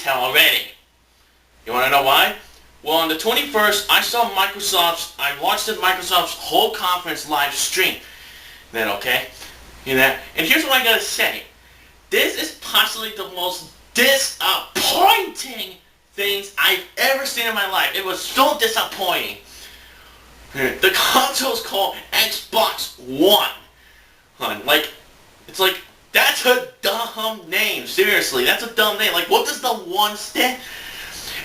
tell already. You want to know why? Well, on the 21st, I watched Microsoft's whole conference live stream. Then, okay? You know, and here's what I gotta say. This is possibly the most disappointing things I've ever seen in my life. It was so disappointing. The console's called Xbox One. It's like, that's a dumb name. Seriously, that's a dumb name. Like, what does the one stand?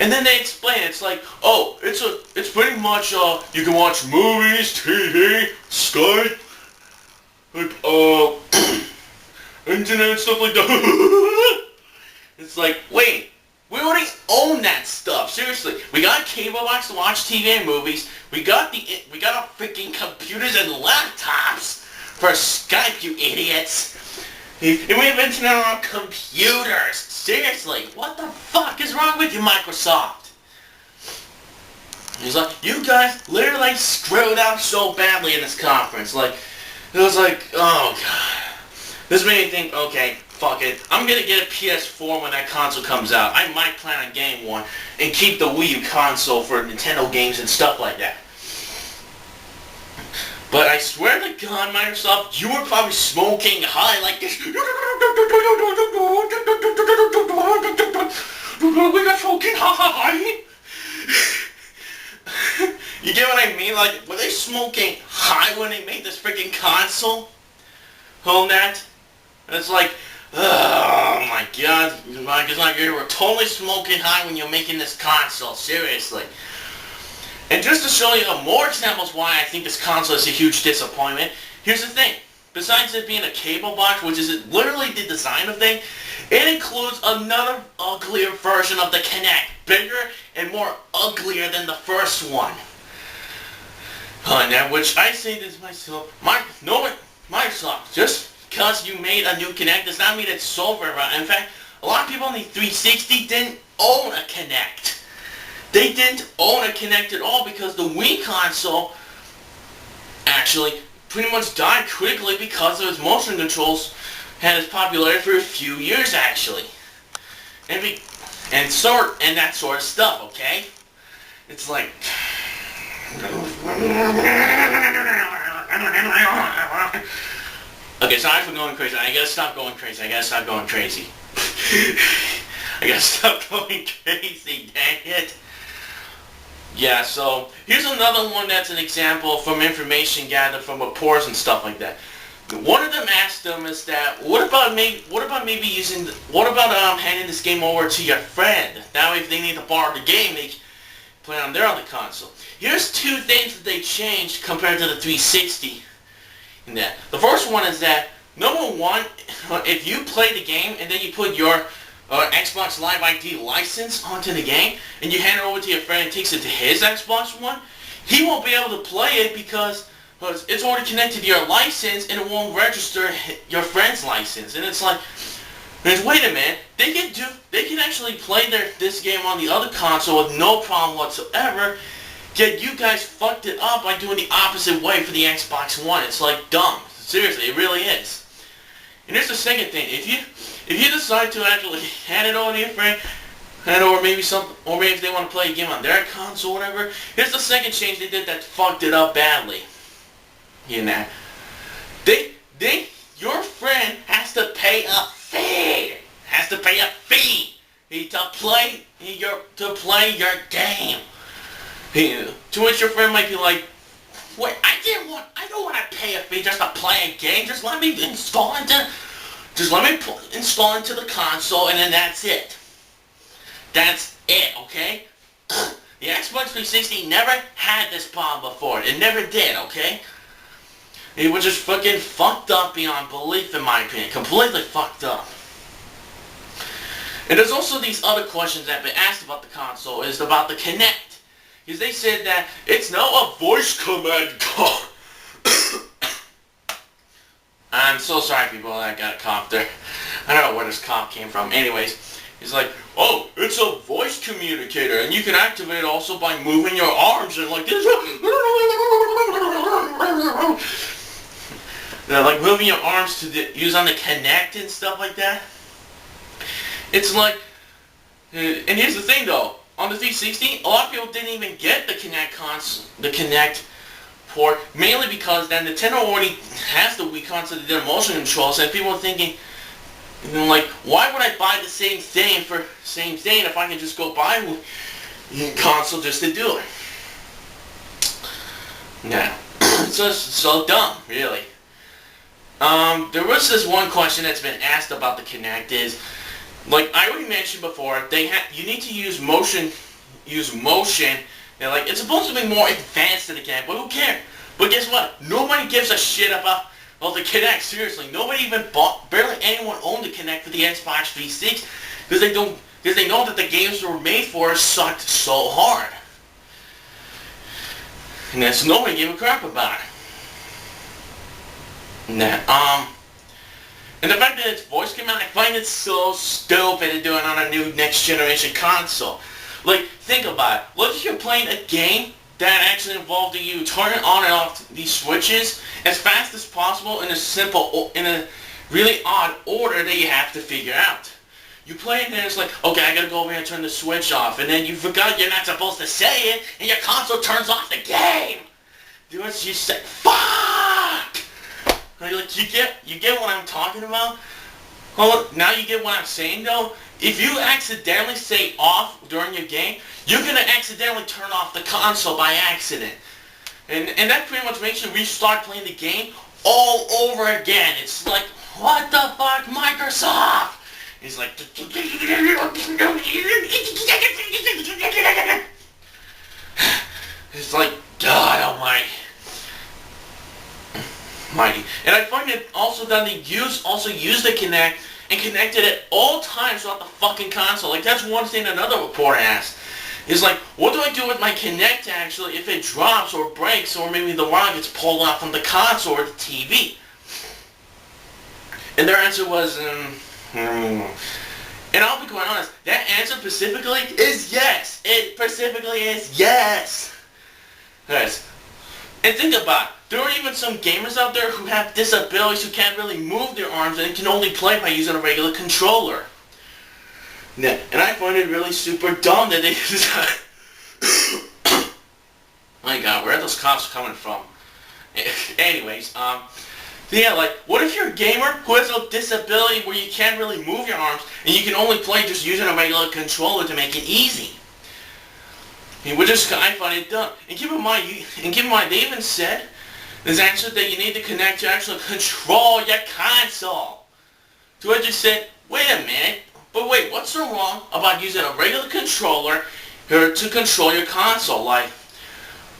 And then they explain, it's like, oh, it's pretty much, you can watch movies, TV, Skype, like, internet, stuff like that. It's like, wait, we already own that stuff. Seriously, we got a cable box to watch TV and movies. We got our freaking computers and laptops for Skype, you idiots. And we have internet on our computers. Seriously, what the fuck is wrong with you, Microsoft? He's like, you guys literally screwed up so badly in this conference. Like, it was like, oh god. This made me think, okay, fuck it. I'm gonna get a PS4 when that console comes out. I might plan on getting one and keep the Wii U console for Nintendo games and stuff like that. But I swear to God, Microsoft, you were probably smoking high like this. We got smoking high. You get what I mean? Like, were they smoking high when they made this freaking console? Hold that. And it's like, oh my God. It's like you were totally smoking high when you're making this console. Seriously. And just to show you more examples why I think this console is a huge disappointment, here's the thing. Besides it being a cable box, which is literally the design of the thing, it includes another uglier version of the Kinect. Bigger and more uglier than the first one. Now, which I say to myself, Microsoft, just because you made a new Kinect does not mean it's sold very well. In fact, a lot of people on the 360 didn't own a Kinect. They didn't own a Kinect at all because the Wii console actually pretty much died quickly because of its motion controls had its popularity for a few years actually. And that sort of stuff, okay? It's like okay, sorry for going crazy. I gotta stop going crazy. I gotta stop going crazy, dang it. Yeah, so here's another one that's an example from information gathered from reports and stuff like that. One of them asked them is that, what about handing this game over to your friend? That way if they need to borrow the game, they can play on their other console. Here's two things that they changed compared to the 360 in that. The first one is that, number one, if you play the game and then you put your Xbox Live ID license onto the game, and you hand it over to your friend and takes it to his Xbox One, he won't be able to play it because it's already connected to your license and it won't register your friend's license. And it's like, wait a minute, they can actually play this game on the other console with no problem whatsoever, yet you guys fucked it up by doing the opposite way for the Xbox One. It's like dumb. Seriously, it really is. And here's the second thing. If you decide to actually hand it over to your friend, or maybe if they want to play a game on their console or whatever, here's the second change they did that fucked it up badly. You know, your friend has to pay a fee. To play your game. To which your friend might be like, wait, I don't want to pay a fee just to play a game. Just let me install into the console, and then that's it. That's it, okay? The Xbox 360 never had this problem before. It never did, okay? It was just fucking fucked up beyond belief, in my opinion. Completely fucked up. And there's also these other questions that have been asked about the console, is about the Kinect. Because they said that it's now a voice command call. I'm so sorry, people, that got a cough there. I don't know where this cough came from. Anyways, he's like, oh, it's a voice communicator, and you can activate it also by moving your arms and like this. Like moving your arms to use on the Kinect and stuff like that. It's like, And here's the thing though, on the 360, a lot of people didn't even get the Kinect port, mainly because that Nintendo already has the Wii console that did motion controls, and people are thinking, like, why would I buy the same thing if I can just go buy a console just to do it? Yeah, it's just so dumb, really. There was this one question that's been asked about the Kinect is, like I already mentioned before, you need to use motion. And like it's supposed to be more advanced than the Kinect, but who cares? But guess what? Nobody gives a shit about the Kinect. Seriously, nobody even barely anyone owned the Kinect for the Xbox 360 because they know that the games were made for sucked so hard. And that's nobody gave a crap about it. Nah, and the fact that it's voice command, I find it so stupid to do it on a new next generation console. Like, think about it. What if you're playing a game that actually involved you turning on and off these switches as fast as possible in a really odd order that you have to figure out. You play it and it's like, okay, I gotta go over here and turn the switch off, and then you forgot you're not supposed to say it, and your console turns off the game. Do what you say, fuck! Like, you get what I'm talking about? Well, now you get what I'm saying though? If you accidentally say off during your game, you're gonna accidentally turn off the console by accident. And that pretty much makes you restart playing the game all over again. It's like, what the fuck, Microsoft? It's like, it's like, God almighty. And I find it also that they use the Kinect and connect it at all times throughout the fucking console. Like, that's one thing another reporter asked. Is like, what do I do with my Kinect actually if it drops or breaks or maybe the wire gets pulled out from the console or the TV? And their answer was, and I'll be quite honest, that answer specifically is yes. It specifically is yes. Yes. And think about it. There are even some gamers out there who have disabilities who can't really move their arms and can only play by using a regular controller. Yeah, and I find it really super dumb that they my God, where are those cops coming from? Anyways, yeah, like, what if you're a gamer who has a disability where you can't really move your arms and you can only play just using a regular controller to make it easy? I find it dumb. And keep in mind, they even said this answer that you need to connect to actually control your console. So I just said, wait a minute. But wait, what's so wrong about using a regular controller to control your console? Like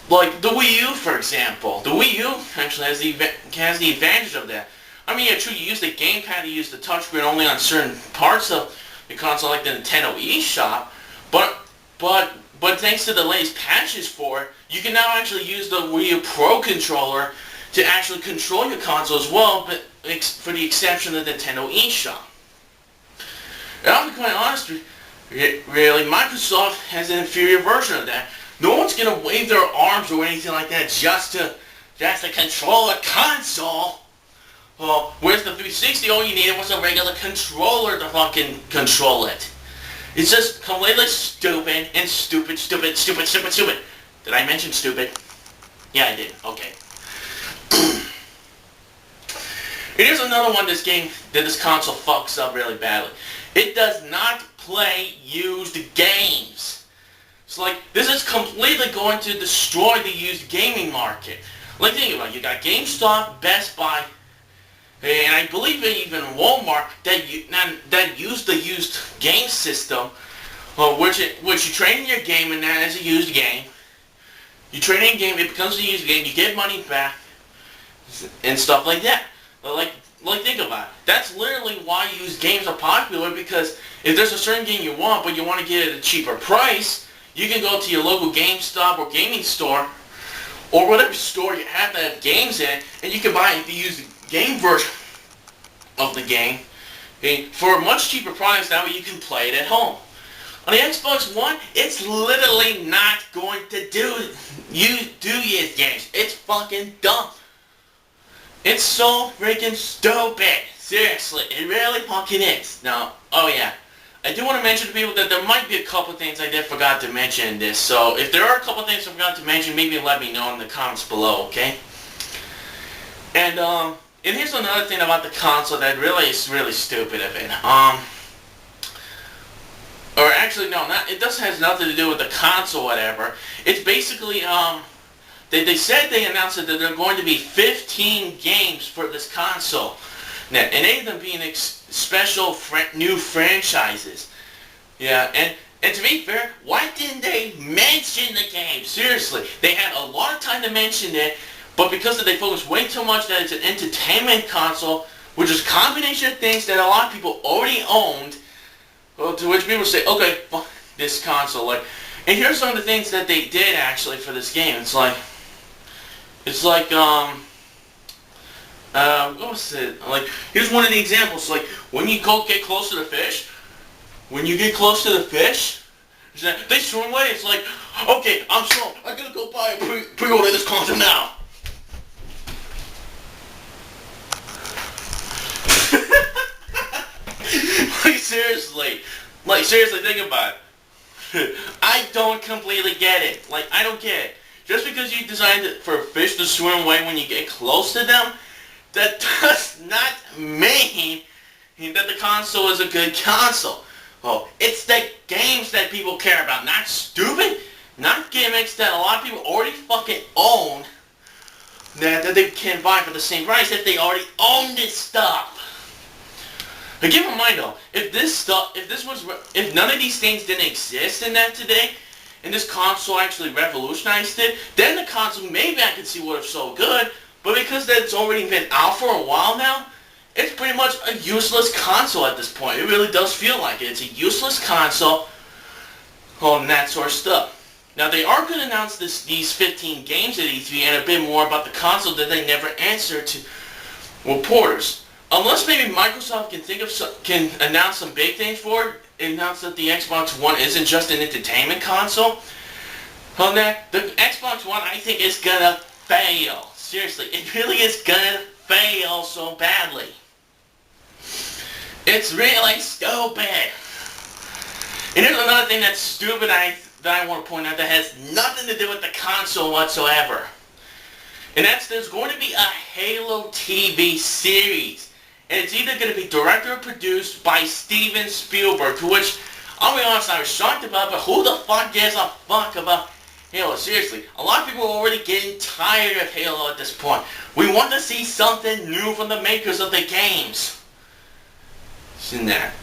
the Wii U, for example. The Wii U actually has the advantage of that. I mean, yeah, true, you use the gamepad to use the touchscreen only on certain parts of the console, like the Nintendo eShop. But thanks to the latest patches for it, you can now actually use the Wii U Pro controller to actually control your console as well, but for the exception of the Nintendo eShop. And I'll be quite honest, really, Microsoft has an inferior version of that. No one's gonna wave their arms or anything like that just to control a console. Well, whereas the 360, all you needed was a regular controller to fucking control it. It's just completely stupid and stupid. Did I mention stupid? Yeah, I did. Okay. And here's another one this console fucks up really badly. It does not play used games. It's like, this is completely going to destroy the used gaming market. Like, think about it. You got GameStop, Best Buy, and I believe even Walmart that use the used game system, which you trade in your game and that is a used game. You trade in a game, it becomes a used game, you get money back, and stuff like that. Like think about it. That's literally why used games are popular, because if there's a certain game you want, but you want to get it at a cheaper price, you can go to your local GameStop or gaming store, or whatever store you have that have games in, and you can buy the used game version of the game for a much cheaper price. That way you can play it at home. On the Xbox One, it's literally not going to do used games. It's fucking dumb. It's so freaking stupid. Seriously, it really fucking is. Now, oh yeah, I do want to mention to people that there might be a couple things I did forgot to mention in this. So if there are a couple things I forgot to mention, maybe let me know in the comments below, okay? And here's another thing about the console that really is really stupid of it. Or actually no, it doesn't has nothing to do with the console, whatever. It's basically they said they announced that there are going to be 15 games for this console. Now, and 8 of them being special new franchises. Yeah, and to be fair, why didn't they mention the game? Seriously, they had a lot of time to mention it, but because they focused way too much that it's an entertainment console, which is a combination of things that a lot of people already owned, well, to which people say, okay, fuck this console. Like, and here's some of the things that they did actually for this game. It's like what was it? Like, here's one of the examples. Like, when you get close to the fish, they swim away. It's like, okay, I'm slow. I gotta go buy a pre-order this console now. Like seriously, think about it. I don't completely get it. Like, I don't get it. Just because you designed it for a fish to swim away when you get close to them, that does not mean that the console is a good console. Oh, it's the games that people care about, not stupid, not gimmicks that a lot of people already fucking own that they can buy for the same price if they already own this stuff. But keep in mind though, if none of these things didn't exist in that today, and this console actually revolutionized it, then the console maybe I could see what it's so good. But because it's already been out for a while now, it's pretty much a useless console at this point. It really does feel like it. It's a useless console, and that sort of stuff. Now they are going to announce these 15 games at E3 and a bit more about the console that they never answered to reporters. Unless maybe Microsoft can announce some big things for it, announce that the Xbox One isn't just an entertainment console. On that, the Xbox One I think is gonna fail. Seriously, it really is gonna fail so badly. It's really stupid. And here's another thing that's stupid that I want to point out that has nothing to do with the console whatsoever. And that's there's going to be a Halo TV series. And it's either going to be directed or produced by Steven Spielberg, to which, I'll be honest, I was shocked about, but who the fuck gives a fuck about Halo? Seriously, a lot of people are already getting tired of Halo at this point. We want to see something new from the makers of the games. Isn't that?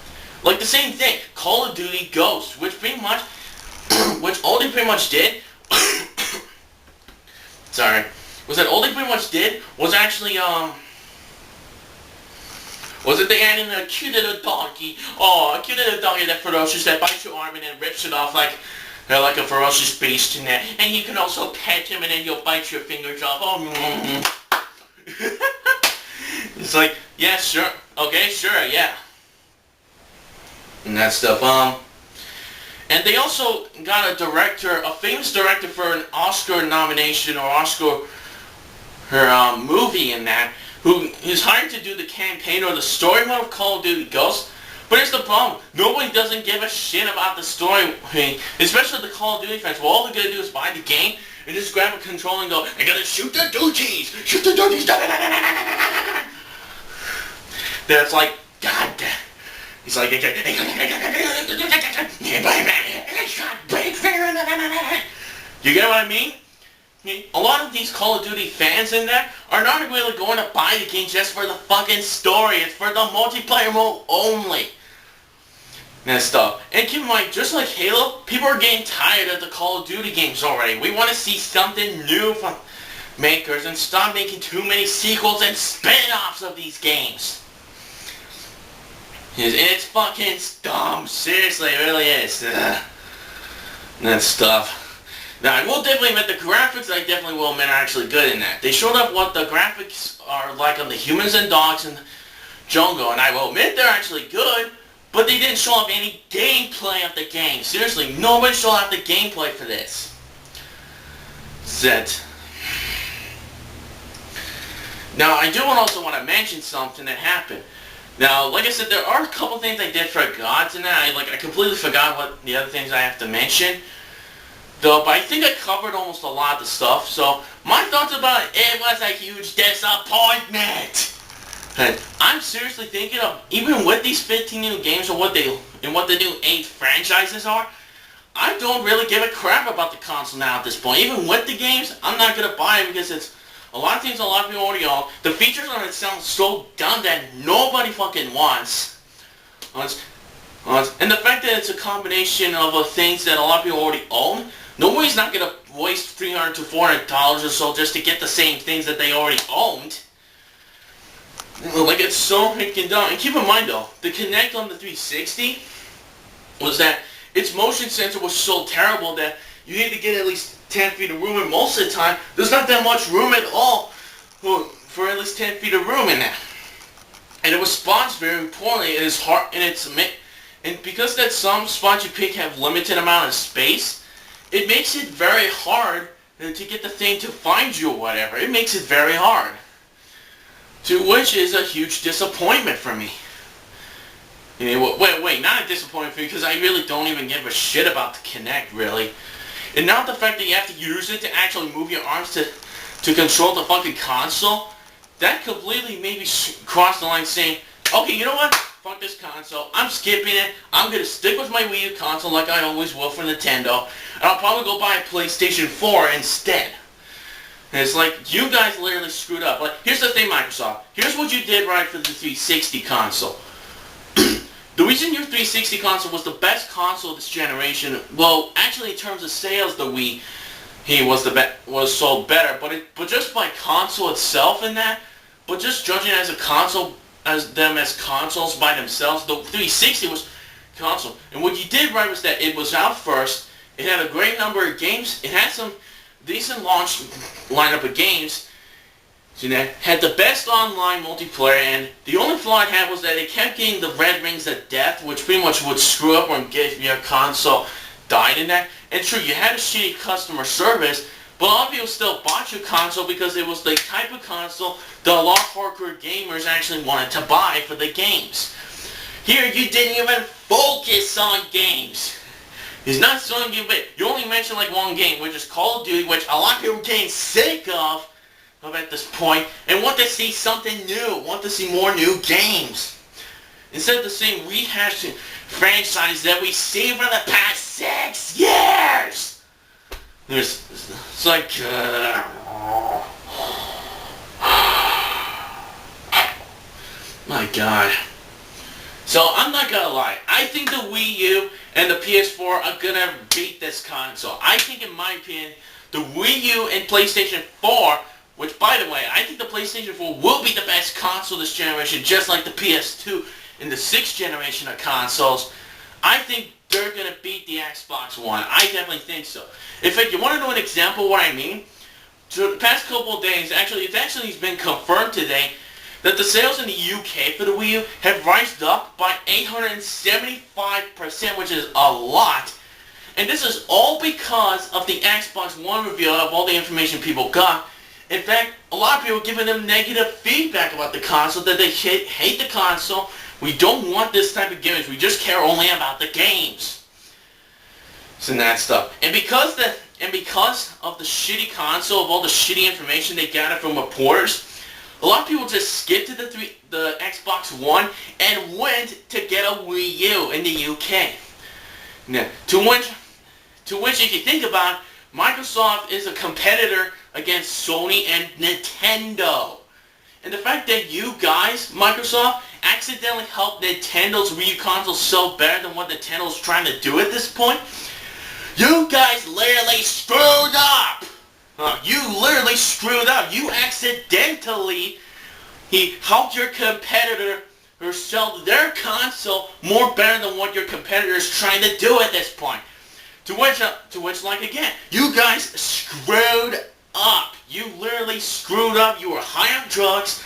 Like the same thing, Call of Duty Ghosts, which all they pretty much did, all they pretty much did was actually, was it they added a cute little doggy? Oh, a cute little doggy that ferocious that bites your arm and then rips it off like a ferocious beast in there. And you can also pet him and then he'll bite your fingers off. Oh, it's like, yeah, sure. Okay, sure, yeah. And that stuff. And they also got a famous director for an Oscar nomination or Oscar movie in that, who is hired to do the campaign or the story mode of Call of Duty Ghosts. But here's the problem. Nobody doesn't give a shit about the story, especially the Call of Duty fans. Well, all they're going to do is buy the game and just grab a controller and go, I gotta shoot the doochies! Shoot the doochies! That's like, God damn. He's like, you get what I mean? A lot of these Call of Duty fans in there are not really going to buy the game just for the fucking story. It's for the multiplayer mode only. And stuff. And keep in mind, just like Halo, people are getting tired of the Call of Duty games already. We want to see something new from makers and stop making too many sequels and spin-offs of these games. It's fucking dumb. Seriously, it really is. That stuff. Now, I will definitely admit the graphics, I definitely will admit, are actually good in that. They showed up what the graphics are like on the humans and dogs in the jungle, and I will admit they're actually good, but they didn't show off any gameplay of the game. Seriously, nobody showed off the gameplay for this. Set. Now, I do also want to mention something that happened. Now, like I said, there are a couple things I did forgot tonight. I completely forgot what the other things I have to mention. Though, but I think I covered almost a lot of the stuff. So, my thoughts about it was a huge disappointment. And I'm seriously thinking of, even with these 15 new games and what the new 8 franchises are, I don't really give a crap about the console now at this point. Even with the games, I'm not going to buy it because it's a lot of things a lot of people already own. The features on it sound so dumb that nobody fucking wants. And the fact that it's a combination of things that a lot of people already own, nobody's not going to waste $300 to $400 or so just to get the same things that they already owned. Like, it's so freaking dumb. And keep in mind, though, the Kinect on the 360 was that its motion sensor was so terrible that you need to get at least 10 feet of room, and most of the time, there's not that much room at all for at least 10 feet of room in that. And it responds very poorly. It is hard, and because that some spots you pick have limited amount of space, it makes it very hard to get the thing to find you or whatever. It makes it very hard. To which is a huge disappointment for me. Wait, not a disappointment for me, because I really don't even give a shit about the Kinect, really. And not the fact that you have to use it to actually move your arms to control the fucking console. That completely made me cross the line saying, okay, you know what? Fuck this console. I'm skipping it. I'm going to stick with my Wii U console like I always will for Nintendo. And I'll probably go buy a PlayStation 4 instead. And it's like, you guys literally screwed up. Like, here's the thing, Microsoft. Here's what you did right for the 360 console. The reason your 360 console was the best console this generation, well, actually in terms of sales, the Wii was sold better, but just by console itself and that, but just judging it as a console, as consoles by themselves, the 360 was console. And what you did right was that it was out first. It had a great number of games. It had some decent launch lineup of games. So that had the best online multiplayer, and the only flaw it had was that it kept getting the red rings of death, which pretty much would screw up when your console died in that. And true, you had a shitty customer service, but a lot of people still bought your console because it was the type of console that a lot of hardcore gamers actually wanted to buy for the games. Here, you didn't even focus on games. He's not showing you, but you only mentioned like one game, which is Call of Duty, which a lot of people are getting sick of at this point, and want to see something new, want to see more new games. Instead of the same rehashing franchise that we've seen for the past 6 years. It's like, my God. So, I'm not gonna lie. I think the Wii U and the PS4 are gonna beat this console. I think, in my opinion, the Wii U and PlayStation 4, which, by the way, I think the PlayStation 4 will be the best console this generation, just like the PS2 in the 6th generation of consoles. I think they're going to beat the Xbox One. I definitely think so. In fact, you want to know an example of what I mean? So the past couple of days, it's been confirmed today that the sales in the UK for the Wii U have risen up by 875%, which is a lot. And this is all because of the Xbox One reveal of all the information people got. In fact, a lot of people are giving them negative feedback about the console, that they hate the console. We don't want this type of gimmicks. We just care only about the games. So that stuff. And because of the shitty console, of all the shitty information they gathered from reporters, a lot of people just skipped to the Xbox One and went to get a Wii U in the UK. Now, to which, if you think about it, Microsoft is a competitor against Sony and Nintendo. And the fact that you guys, Microsoft, accidentally helped Nintendo's Wii U console sell better than what Nintendo's trying to do at this point, you guys literally screwed up. You literally screwed up. You accidentally helped your competitor or sell their console more better than what your competitor is trying to do at this point. To which, like again, you guys screwed up. You literally screwed up. You were high on drugs.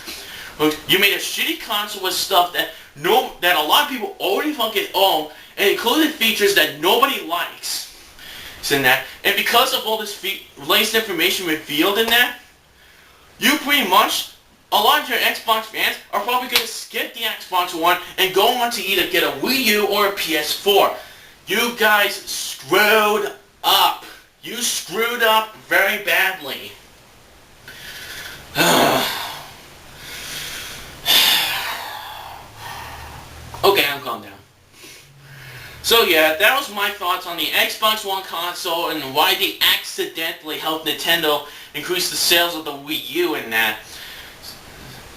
You made a shitty console with stuff that a lot of people already fucking own, and included features that nobody likes. And because of all this latest information revealed in that, you pretty much a lot of your Xbox fans are probably going to skip the Xbox One and go on to either get a Wii U or a PS4. You guys screwed up. You screwed up very badly. Okay, I'm calm down. So yeah, that was my thoughts on the Xbox One console and why they accidentally helped Nintendo increase the sales of the Wii U and that.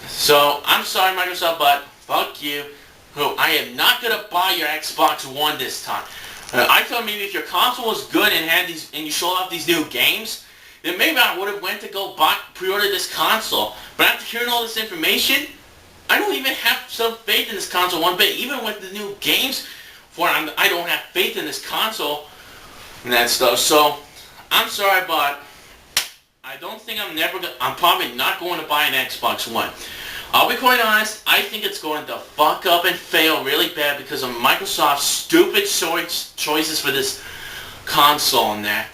So, I'm sorry Microsoft, but fuck you. I am not going to buy your Xbox One this time. I thought maybe if your console was good and had these, and you showed off these new games, then maybe I would have went to go pre-order this console. But after hearing all this information, I don't even have some faith in this console one bit. Even with the new games for it, I don't have faith in this console and that stuff. So, I'm sorry, but I don't think I'm probably not going to buy an Xbox One. I'll be quite honest, I think it's going to fuck up and fail really bad because of Microsoft's stupid choices for this console and that.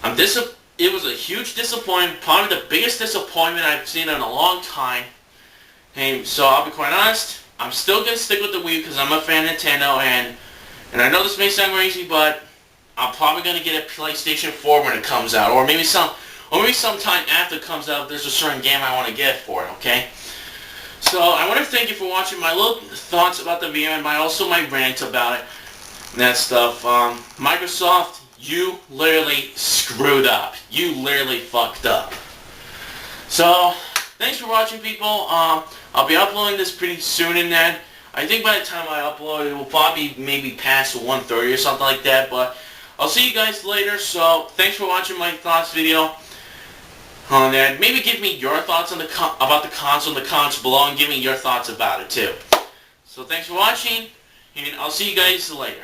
It was a huge disappointment, probably the biggest disappointment I've seen in a long time. And so I'll be quite honest, I'm still going to stick with the Wii because I'm a fan of Nintendo, and I know this may sound crazy, but I'm probably going to get a PlayStation 4 when it comes out, or maybe sometime after it comes out if there's a certain game I want to get for it, okay? So I want to thank you for watching my little thoughts about the video and also my rant about it and that stuff. Microsoft, you literally screwed up. You literally fucked up. So thanks for watching, people. I'll be uploading this pretty soon and then. I think by the time I upload it will probably maybe past 1:30 or something like that. But I'll see you guys later. So thanks for watching my thoughts video on that. Maybe give me your thoughts on about the console in the comments below and give me your thoughts about it too. So thanks for watching, and I'll see you guys later.